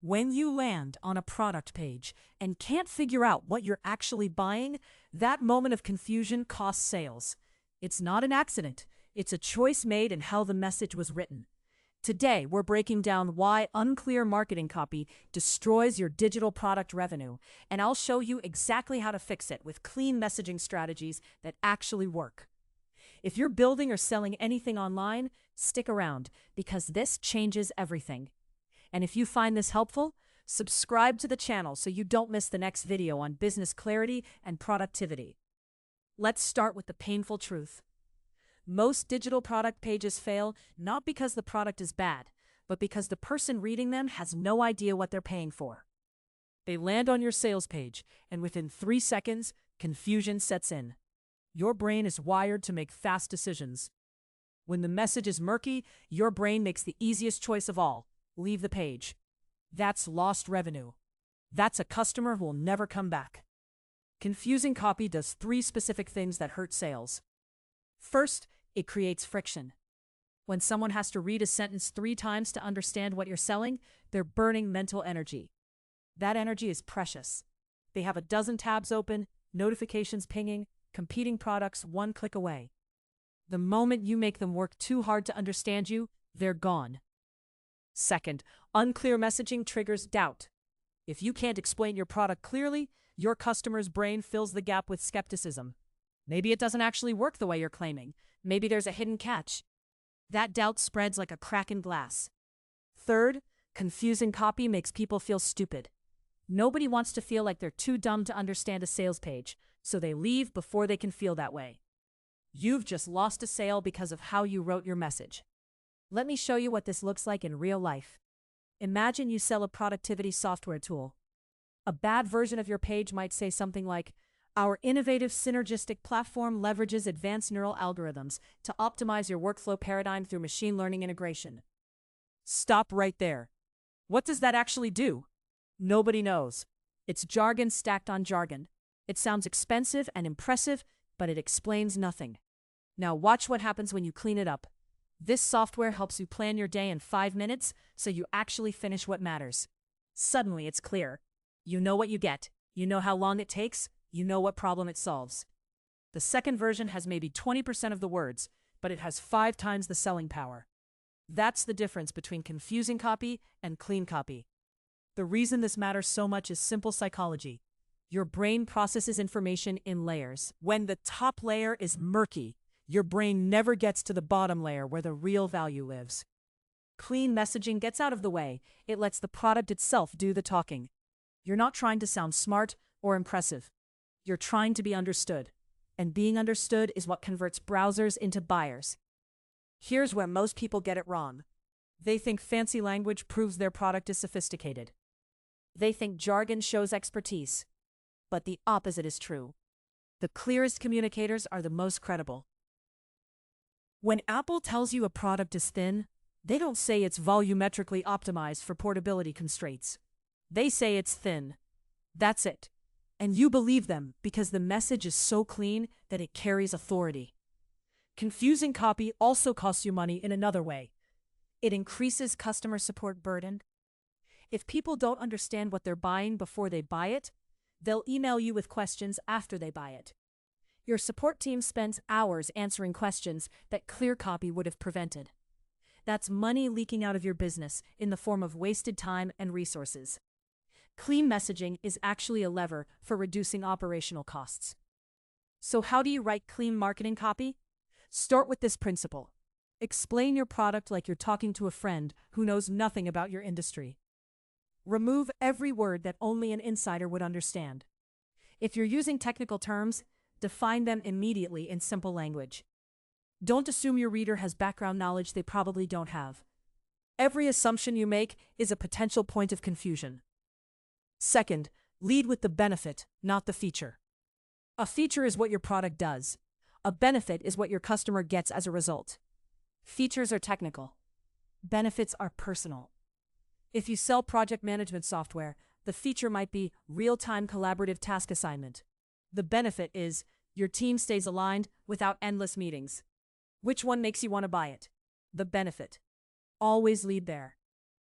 When you land on a product page and can't figure out what you're actually buying, that moment of confusion costs sales. It's not an accident. It's a choice made in how the message was written. Today, we're breaking down why unclear marketing copy destroys your digital product revenue, and I'll show you exactly how to fix it with clean messaging strategies that actually work. If you're building or selling anything online, stick around because this changes everything. And if you find this helpful, subscribe to the channel so you don't miss the next video on business clarity and productivity. Let's start with the painful truth. Most digital product pages fail not because the product is bad, but because the person reading them has no idea what they're paying for. They land on your sales page, and within 3 seconds, confusion sets in. Your brain is wired to make fast decisions. When the message is murky, your brain makes the easiest choice of all: leave the page. That's lost revenue. That's a customer who will never come back. Confusing copy does 3 specific things that hurt sales. First, it creates friction. When someone has to read a sentence 3 times to understand what you're selling, they're burning mental energy. That energy is precious. They have a dozen tabs open, notifications pinging, competing products 1 click away. The moment you make them work too hard to understand you, they're gone. Second, unclear messaging triggers doubt. If you can't explain your product clearly, your customer's brain fills the gap with skepticism. Maybe it doesn't actually work the way you're claiming. Maybe there's a hidden catch. That doubt spreads like a crack in glass. Third, confusing copy makes people feel stupid. Nobody wants to feel like they're too dumb to understand a sales page, so they leave before they can feel that way. You've just lost a sale because of how you wrote your message. Let me show you what this looks like in real life. Imagine you sell a productivity software tool. A bad version of your page might say something like, "Our innovative synergistic platform leverages advanced neural algorithms to optimize your workflow paradigm through machine learning integration." Stop right there. What does that actually do? Nobody knows. It's jargon stacked on jargon. It sounds expensive and impressive, but it explains nothing. Now watch what happens when you clean it up. This software helps you plan your day in 5 minutes so you actually finish what matters. Suddenly it's clear. You know what you get. You know how long it takes. You know what problem it solves. The second version has maybe 20% of the words, but it has 5 times the selling power. That's the difference between confusing copy and clean copy. The reason this matters so much is simple psychology. Your brain processes information in layers. When the top layer is murky, your brain never gets to the bottom layer where the real value lives. Clean messaging gets out of the way. It lets the product itself do the talking. You're not trying to sound smart or impressive. You're trying to be understood. And being understood is what converts browsers into buyers. Here's where most people get it wrong. They think fancy language proves their product is sophisticated. They think jargon shows expertise. But the opposite is true. The clearest communicators are the most credible. When Apple tells you a product is thin, they don't say it's volumetrically optimized for portability constraints. They say it's thin. That's it. And you believe them because the message is so clean that it carries authority. Confusing copy also costs you money in another way. It increases customer support burden. If people don't understand what they're buying before they buy it, they'll email you with questions after they buy it. Your support team spends hours answering questions that clear copy would have prevented. That's money leaking out of your business in the form of wasted time and resources. Clean messaging is actually a lever for reducing operational costs. So how do you write clean marketing copy? Start with this principle. Explain your product like you're talking to a friend who knows nothing about your industry. Remove every word that only an insider would understand. If you're using technical terms, define them immediately in simple language. Don't assume your reader has background knowledge they probably don't have. Every assumption you make is a potential point of confusion. Second, lead with the benefit, not the feature. A feature is what your product does. A benefit is what your customer gets as a result. Features are technical. Benefits are personal. If you sell project management software, the feature might be real-time collaborative task assignment. The benefit is your team stays aligned without endless meetings. Which one makes you want to buy it? The benefit. Always lead there.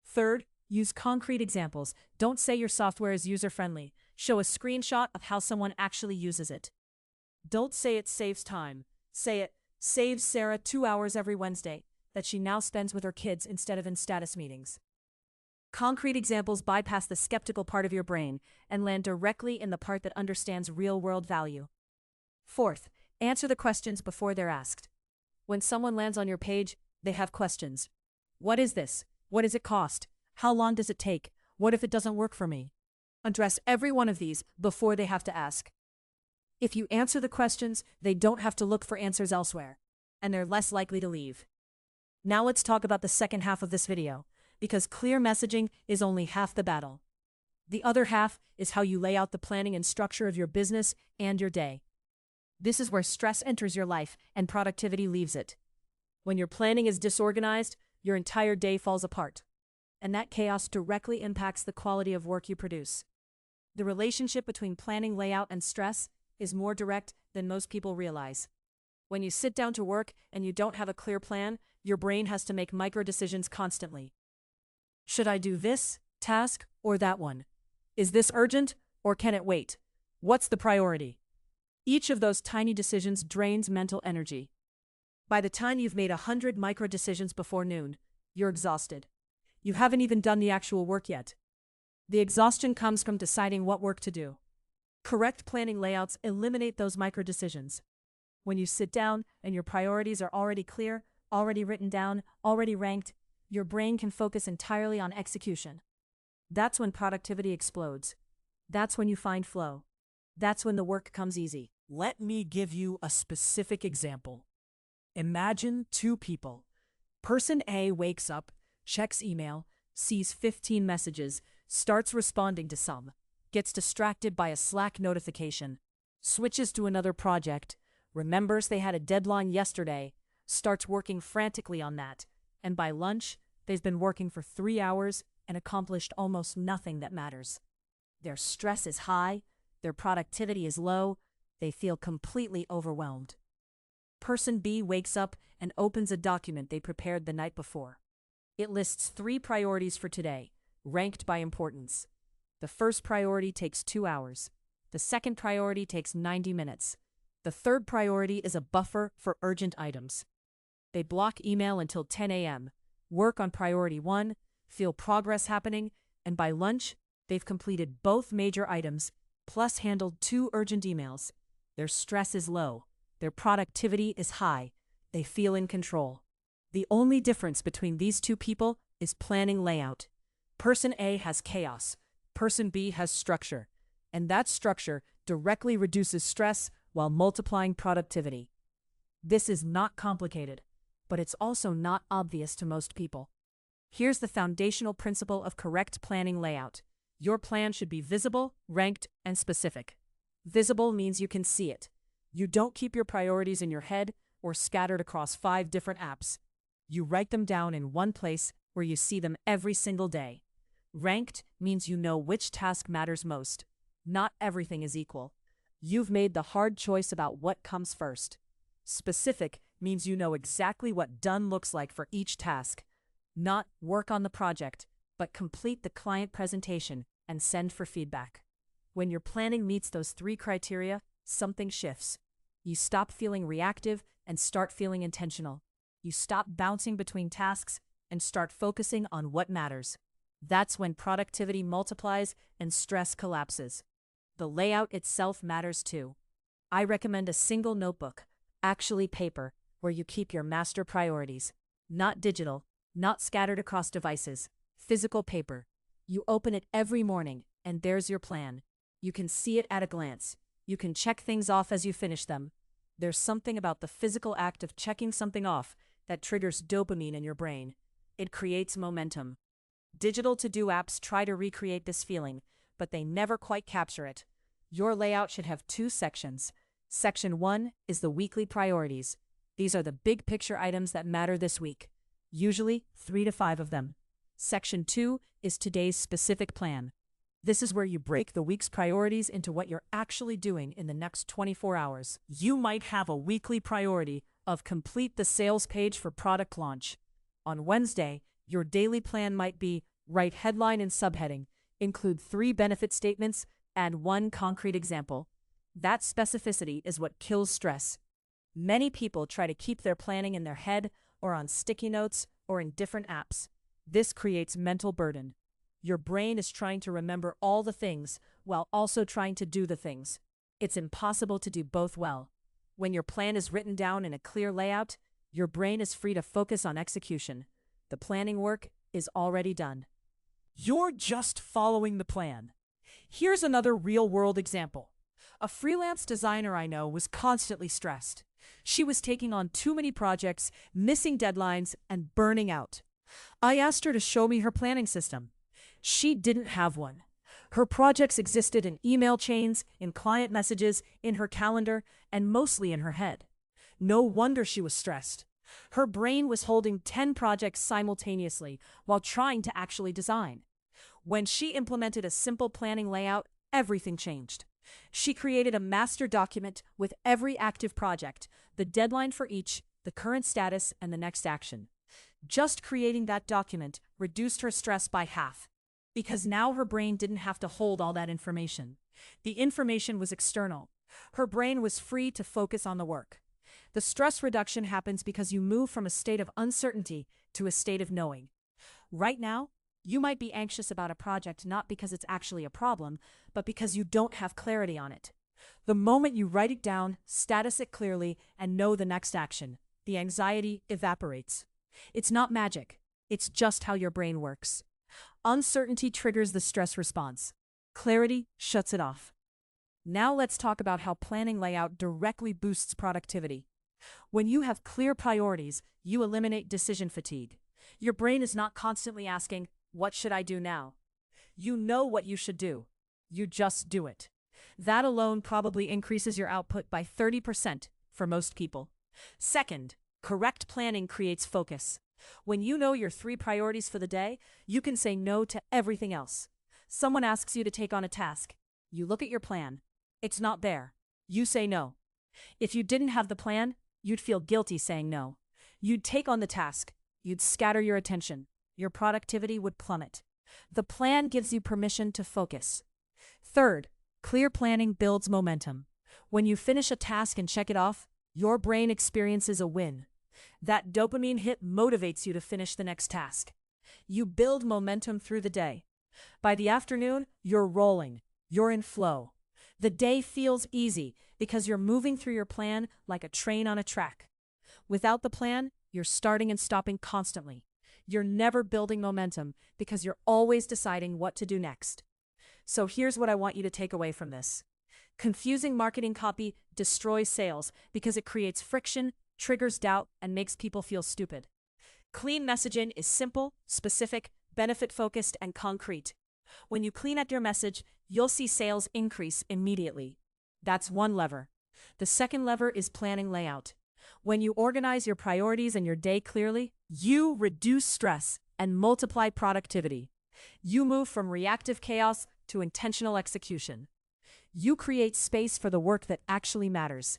Third, Use concrete examples. Don't say your software is user-friendly. Show a screenshot of how someone actually uses it. Don't say it saves time. Say it saves Sarah 2 hours every Wednesday that she now spends with her kids instead of in status meetings. Concrete examples bypass the skeptical part of your brain and land directly in the part that understands real-world value. Fourth, answer the questions before they're asked. When someone lands on your page, they have questions. What is this? What does it cost? How long does it take? What if it doesn't work for me? Address every one of these before they have to ask. If you answer the questions, they don't have to look for answers elsewhere, and they're less likely to leave. Now let's talk about the second half of this video, because clear messaging is only half the battle. The other half is how you lay out the planning and structure of your business and your day. This is where stress enters your life and productivity leaves it. When your planning is disorganized, your entire day falls apart, and that chaos directly impacts the quality of work you produce. The relationship between planning, layout, and stress is more direct than most people realize. When you sit down to work and you don't have a clear plan, your brain has to make micro-decisions constantly. Should I do this task or that one? Is this urgent or can it wait? What's the priority? Each of those tiny decisions drains mental energy. By the time you've made 100 micro-decisions before noon, you're exhausted. You haven't even done the actual work yet. The exhaustion comes from deciding what work to do. Correct planning layouts eliminate those micro-decisions. When you sit down and your priorities are already clear, already written down, already ranked, your brain can focus entirely on execution. That's when productivity explodes. That's when you find flow. That's when the work comes easy. Let me give you a specific example. Imagine two people. Person A wakes up, checks email, sees 15 messages, starts responding to some, gets distracted by a Slack notification, switches to another project, remembers they had a deadline yesterday, starts working frantically on that, and by lunch, they've been working for 3 hours and accomplished almost nothing that matters. Their stress is high, their productivity is low, they feel completely overwhelmed. Person B wakes up and opens a document they prepared the night before. It lists 3 priorities for today, ranked by importance. The first priority takes 2 hours. The second priority takes 90 minutes. The third priority is a buffer for urgent items. They block email until 10 a.m., work on priority 1, feel progress happening, and by lunch, they've completed both major items, plus handled 2 urgent emails. Their stress is low. Their productivity is high. They feel in control. The only difference between these two people is planning layout. Person A has chaos. Person B has structure. And that structure directly reduces stress while multiplying productivity. This is not complicated, but it's also not obvious to most people. Here's the foundational principle of correct planning layout. Your plan should be visible, ranked, and specific. Visible means you can see it. You don't keep your priorities in your head or scattered across 5 different apps. You write them down in one place where you see them every single day. Ranked means you know which task matters most. Not everything is equal. You've made the hard choice about what comes first. Specific means you know exactly what done looks like for each task. Not work on the project, but complete the client presentation and send for feedback. When your planning meets those 3 criteria, something shifts. You stop feeling reactive and start feeling intentional. You stop bouncing between tasks and start focusing on what matters. That's when productivity multiplies and stress collapses. The layout itself matters too. I recommend a single notebook, actually paper, where you keep your master priorities. Not digital, not scattered across devices. Physical paper. You open it every morning, and there's your plan. You can see it at a glance. You can check things off as you finish them. There's something about the physical act of checking something off that triggers dopamine in your brain. It creates momentum. Digital to-do apps try to recreate this feeling, but they never quite capture it. Your layout should have 2 sections. Section 1 is the weekly priorities. These are the big picture items that matter this week, usually 3 to 5 of them. Section 2 is today's specific plan. This is where you break the week's priorities into what you're actually doing in the next 24 hours. You might have a weekly priority of complete the sales page for product launch. On Wednesday, your daily plan might be Write headline and subheading, include 3 benefit statements, and 1 concrete example. That specificity is what kills stress. Many people try to keep their planning in their head or on sticky notes or in different apps. This creates mental burden. Your brain is trying to remember all the things while also trying to do the things. It's impossible to do both well. When your plan is written down in a clear layout, your brain is free to focus on execution. The planning work is already done. You're just following the plan. Here's another real-world example. A freelance designer I know was constantly stressed. She was taking on too many projects, missing deadlines, and burning out. I asked her to show me her planning system. She didn't have one. Her projects existed in email chains, in client messages, in her calendar, and mostly in her head. No wonder she was stressed. Her brain was holding 10 projects simultaneously while trying to actually design. When she implemented a simple planning layout, everything changed. She created a master document with every active project, the deadline for each, the current status, and the next action. Just creating that document reduced her stress by half, because now her brain didn't have to hold all that information. The information was external. Her brain was free to focus on the work. The stress reduction happens because you move from a state of uncertainty to a state of knowing. Right now, you might be anxious about a project not because it's actually a problem, but because you don't have clarity on it. The moment you write it down, status it clearly, and know the next action, the anxiety evaporates. It's not magic. It's just how your brain works. Uncertainty triggers the stress response. Clarity shuts it off. Now let's talk about how planning layout directly boosts productivity. When you have clear priorities, you eliminate decision fatigue. Your brain is not constantly asking, "What should I do now?" You know what you should do. You just do it. That alone probably increases your output by 30% for most people. Second, correct planning creates focus. When you know your 3 priorities for the day, you can say no to everything else. Someone asks you to take on a task. You look at your plan. It's not there. You say no. If you didn't have the plan, you'd feel guilty saying no. You'd take on the task. You'd scatter your attention. Your productivity would plummet. The plan gives you permission to focus. Third, clear planning builds momentum. When you finish a task and check it off, your brain experiences a win. That dopamine hit motivates you to finish the next task. You build momentum through the day. By the afternoon, you're rolling. You're in flow. The day feels easy because you're moving through your plan like a train on a track. Without the plan, you're starting and stopping constantly. You're never building momentum because you're always deciding what to do next. So here's what I want you to take away from this. Confusing marketing copy destroys sales because it creates friction, triggers doubt, and makes people feel stupid. Clean messaging is simple, specific, benefit-focused, and concrete. When you clean up your message, you'll see sales increase immediately. That's one lever. The second lever is planning layout. When you organize your priorities and your day clearly, you reduce stress and multiply productivity. You move from reactive chaos to intentional execution. You create space for the work that actually matters.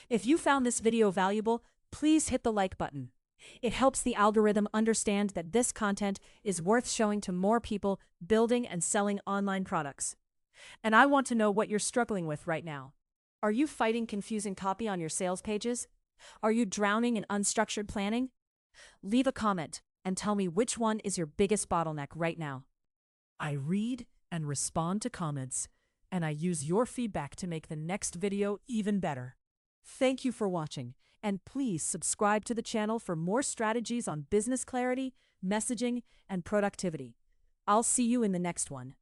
If you found this video valuable, please hit the like button. It helps the algorithm understand that this content is worth showing to more people building and selling online products. And I want to know what you're struggling with right now. Are you fighting confusing copy on your sales pages? Are you drowning in unstructured planning? Leave a comment and tell me which one is your biggest bottleneck right now. I read and respond to comments, and I use your feedback to make the next video even better. Thank you for watching, and please subscribe to the channel for more strategies on business clarity, messaging, and productivity. I'll see you in the next one.